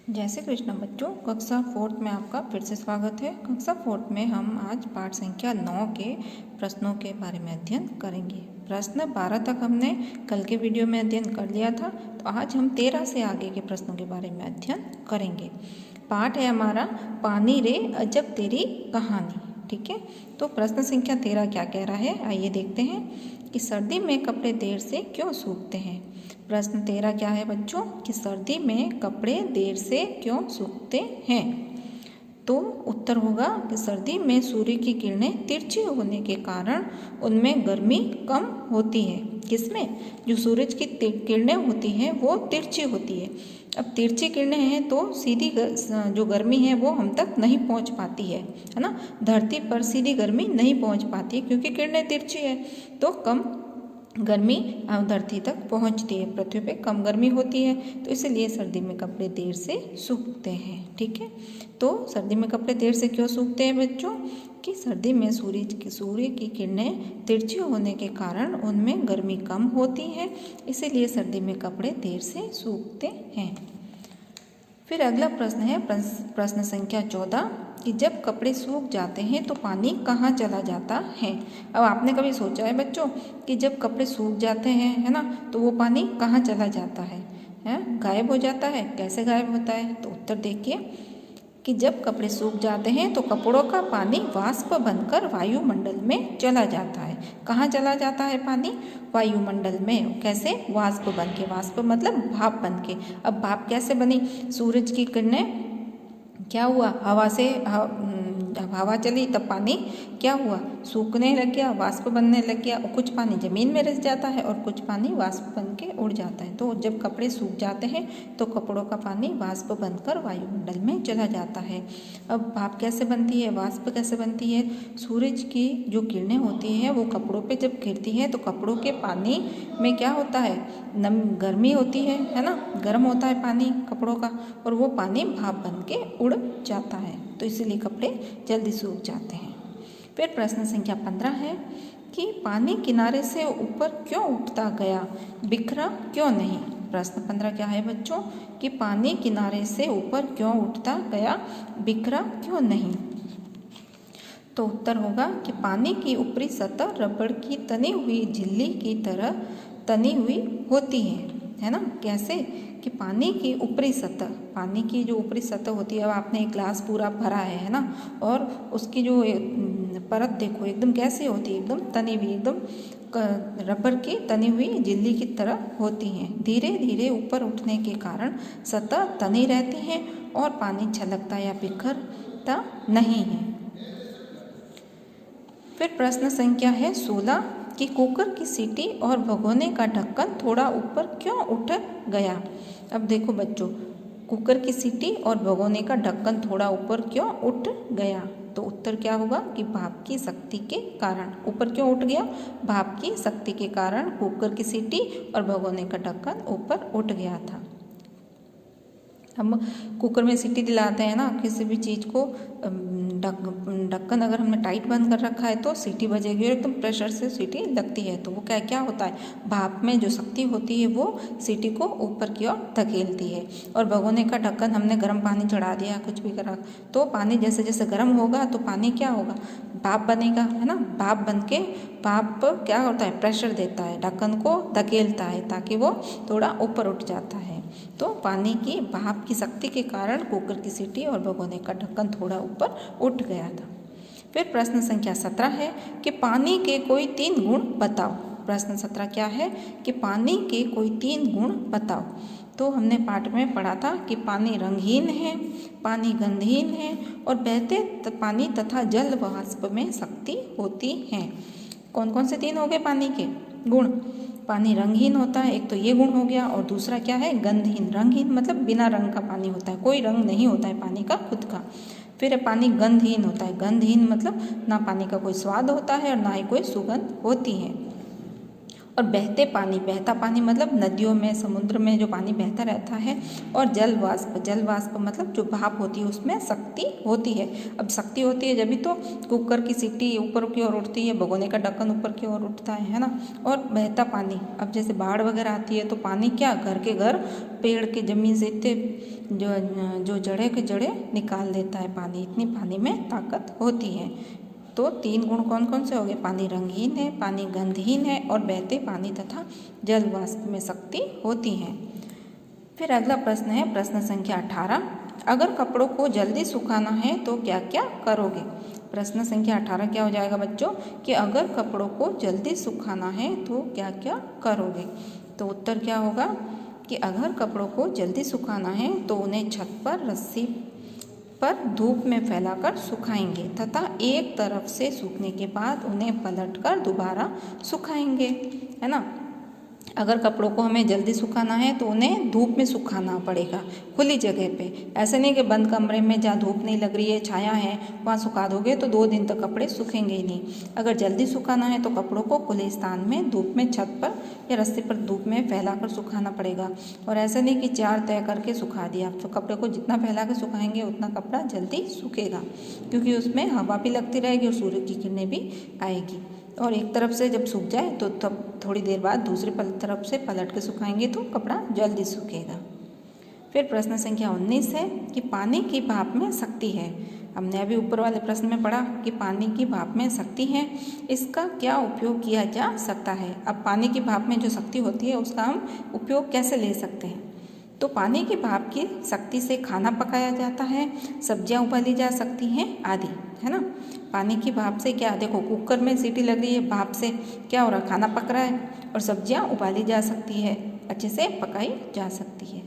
जय श्री कृष्ण बच्चों, कक्षा 4th में आपका फिर से स्वागत है। कक्षा 4th में हम आज पाठ संख्या 9 के प्रश्नों के बारे में अध्ययन करेंगे। प्रश्न 12 तक हमने कल के वीडियो में अध्ययन कर लिया था, तो आज हम 13 से आगे के प्रश्नों के बारे में अध्ययन करेंगे। पाठ है हमारा पानी रे अजब तेरी कहानी। ठीक है, तो प्रश्न संख्या 13 क्या कह रहा है, आइए देखते हैं कि सर्दी में कपड़े देर से क्यों सूखते हैं। प्रश्न 13 क्या है बच्चों कि सर्दी में कपड़े देर से क्यों सूखते हैं। तो उत्तर होगा कि सर्दी में सूर्य की किरणें तिरछी होने के कारण उनमें गर्मी कम होती है। किसमें? जो सूरज की किरणें होती हैं वो तिरछी होती है। अब तिरछी किरणें हैं तो सीधी जो गर्मी है वो हम तक नहीं पहुंच पाती है ना। धरती पर सीधी गर्मी नहीं पहुंच पाती क्योंकि किरणें तिरछी है, तो कम गर्मी धरती तक पहुंचती है। पृथ्वी पे कम गर्मी होती है, तो इसलिए सर्दी में कपड़े देर से सूखते हैं। ठीक है, तो सर्दी में कपड़े देर से क्यों सूखते हैं बच्चों कि सर्दी में सूर्य की किरणें तिरछी होने के कारण उनमें गर्मी कम होती है, इसीलिए सर्दी में कपड़े देर से सूखते हैं। फिर अगला प्रश्न है प्रश्न संख्या 14 कि जब कपड़े सूख जाते हैं तो पानी कहाँ चला जाता है। अब आपने कभी सोचा है बच्चों कि जब कपड़े सूख जाते हैं है ना, तो वो पानी कहाँ चला जाता है? गायब हो जाता है। कैसे गायब होता है? तो उत्तर देखिए कि जब कपड़े सूख जाते हैं तो कपड़ों का पानी वाष्प बनकर वायुमंडल में चला जाता है। कहाँ चला जाता है पानी? वायुमंडल में। कैसे? वाष्प बन के। वाष्प मतलब भाप बन के। अब भाप कैसे बनी? सूरज की किरणें क्या हुआ, हवा से हवा चली तब पानी क्या हुआ, सूखने लग गया, वाष्प बनने लग गया। और कुछ पानी ज़मीन में रिस जाता है और कुछ पानी वाष्प बन के उड़ जाता है। तो जब कपड़े सूख जाते हैं तो कपड़ों का पानी वाष्प बनकर वायुमंडल में चला जाता है। अब भाप कैसे बनती है, वाष्प कैसे बनती है? सूरज की जो किरणें होती हैं वो कपड़ों पे जब गिरती हैं तो कपड़ों के पानी में क्या होता है, गर्मी होती है ना, गर्म होता है पानी कपड़ों का, और वो पानी भाप बन के उड़ जाता है, तो इसीलिए कपड़े जल्दी सूख जाते हैं। फिर प्रश्न संख्या 15 है कि पानी किनारे से ऊपर क्यों उठता गया, बिखरा क्यों नहीं। प्रश्न 15 क्या है बच्चों कि पानी किनारे से ऊपर क्यों उठता गया, बिखरा क्यों नहीं। तो उत्तर होगा कि पानी की ऊपरी सतह रबड़ की तनी हुई झिल्ली की तरह तनी हुई होती है ना। कैसे? कि पानी की ऊपरी सतह, पानी की जो ऊपरी सतह होती है, अब आपने एक ग्लास पूरा भरा है ना, और उसकी जो परत देखो एकदम कैसे होती है, एकदम तनी हुई, एकदम रबर की तनी हुई झिल्ली की तरह होती हैं। धीरे धीरे ऊपर उठने के कारण सतह तनी रहती है और पानी छलकता या बिखरता नहीं है। फिर प्रश्न संख्या है 16 कि कुकर की सीटी और भगोने का ढक्कन थोड़ा ऊपर क्यों उठ गया। अब देखो बच्चों, कुकर की सीटी और भगोने का ढक्कन थोड़ा ऊपर क्यों उठ गया। तो उत्तर क्या होगा कि भाप की शक्ति के कारण। ऊपर क्यों उठ गया? भाप की शक्ति के कारण कुकर की सीटी और भगोने का ढक्कन ऊपर उठ गया था। हम कुकर में सीटी दिलाते हैं ना, किसी भी चीज़ को ढक्कन अगर हमने टाइट बंद कर रखा है तो सीटी बजेगी और एकदम प्रेशर से सीटी लगती है, तो वो क्या होता है, भाप में जो शक्ति होती है वो सीटी को ऊपर की ओर धकेलती है। और भगोने का ढक्कन हमने गर्म पानी चढ़ा दिया, कुछ भी करा, तो पानी जैसे जैसे गर्म होगा तो पानी क्या होगा, भाप बनेगा, है ना। भाप बन के भाप क्या होता है, प्रेशर देता है, ढक्कन को धकेलता है ताकि वो थोड़ा ऊपर उठ जाता है। तो पानी की भाप की शक्ति के कारण कुकर की सीटी और भगोने का ढक्कन थोड़ा ऊपर उठ गया था। फिर प्रश्न संख्या 17 है कि पानी के कोई 3 गुण बताओ। प्रश्न 17 क्या है कि पानी के कोई 3 गुण बताओ। तो हमने पाठ में पढ़ा था कि पानी रंगहीन है, पानी गंधहीन है और बहते पानी तथा जल वाष्प में शक्ति होती है। कौन कौन से 3 हो गए पानी के गुण? पानी रंगहीन होता है, एक तो ये गुण हो गया, और दूसरा क्या है, गंधहीन। रंगहीन मतलब बिना रंग का पानी होता है, कोई रंग नहीं होता है पानी का खुद का। फिर पानी गंधहीन होता है, गंधहीन मतलब ना पानी का कोई स्वाद होता है और ना ही कोई सुगंध होती है। और बहते पानी, बहता पानी मतलब नदियों में, समुद्र में जो पानी बहता रहता है। और जल वाष्प मतलब जो भाप होती है उसमें शक्ति होती है। अब शक्ति होती है जब भी तो कुकर की सीटी ऊपर की ओर उठती है, भगोने का ढक्कन ऊपर की ओर उठता है ना। और बहता पानी, अब जैसे बाढ़ वगैरह आती है तो पानी क्या घर के घर, पेड़ के ज़मीन से इतने जो जड़े के जड़े निकाल देता है पानी, इतनी पानी में ताकत होती है। तो 3 गुण कौन कौन से हो गए? पानी रंगहीन है, पानी गंधहीन है और बहते पानी तथा जल वाष्प में शक्ति होती है। फिर अगला प्रश्न है प्रश्न संख्या 18। अगर कपड़ों को जल्दी सुखाना है तो क्या क्या करोगे? प्रश्न संख्या 18 क्या हो जाएगा बच्चों कि अगर कपड़ों को जल्दी सुखाना है तो क्या क्या करोगे? तो उत्तर क्या होगा कि अगर कपड़ों को जल्दी सुखाना है तो उन्हें छत पर रस्सी पर धूप में फैलाकर सुखाएंगे तथा एक तरफ से सूखने के बाद उन्हें पलटकर दोबारा सुखाएंगे, है ना। अगर कपड़ों को हमें जल्दी सुखाना है तो उन्हें धूप में सुखाना पड़ेगा, खुली जगह पे। ऐसे नहीं कि बंद कमरे में जहाँ धूप नहीं लग रही है, छाया है, वहाँ सुखा दोगे तो 2 दिन तक कपड़े सूखेंगे ही नहीं। अगर जल्दी सुखाना है तो कपड़ों को खुले स्थान में धूप में, छत पर या रस्सी पर धूप में फैलाकर सुखाना पड़ेगा। और ऐसा नहीं कि 4 तय करके सुखा दिया, तो कपड़े को जितना फैला कर सुखाएंगे उतना कपड़ा जल्दी सूखेगा, क्योंकि उसमें हवा भी लगती रहेगी और सूर्य की किरणें भी आएगी। और एक तरफ से जब सूख जाए तो तब थोड़ी देर बाद दूसरी तरफ से पलट के सुखाएंगे तो कपड़ा जल्दी सूखेगा। फिर प्रश्न संख्या 19 है कि पानी की भाप में शक्ति है। हमने अभी ऊपर वाले प्रश्न में पढ़ा कि पानी की भाप में शक्ति है, इसका क्या उपयोग किया जा सकता है। अब पानी की भाप में जो शक्ति होती है उसका हम उपयोग कैसे ले सकते हैं? तो पानी की भाप की शक्ति से खाना पकाया जाता है, सब्जियां उबाली जा सकती हैं आदि, है ना। पानी की भाप से क्या, देखो कुकर में सीटी लग रही है, भाप से क्या हो रहा है, खाना पक रहा है और सब्जियां उबाली जा सकती है, अच्छे से पकाई जा सकती है।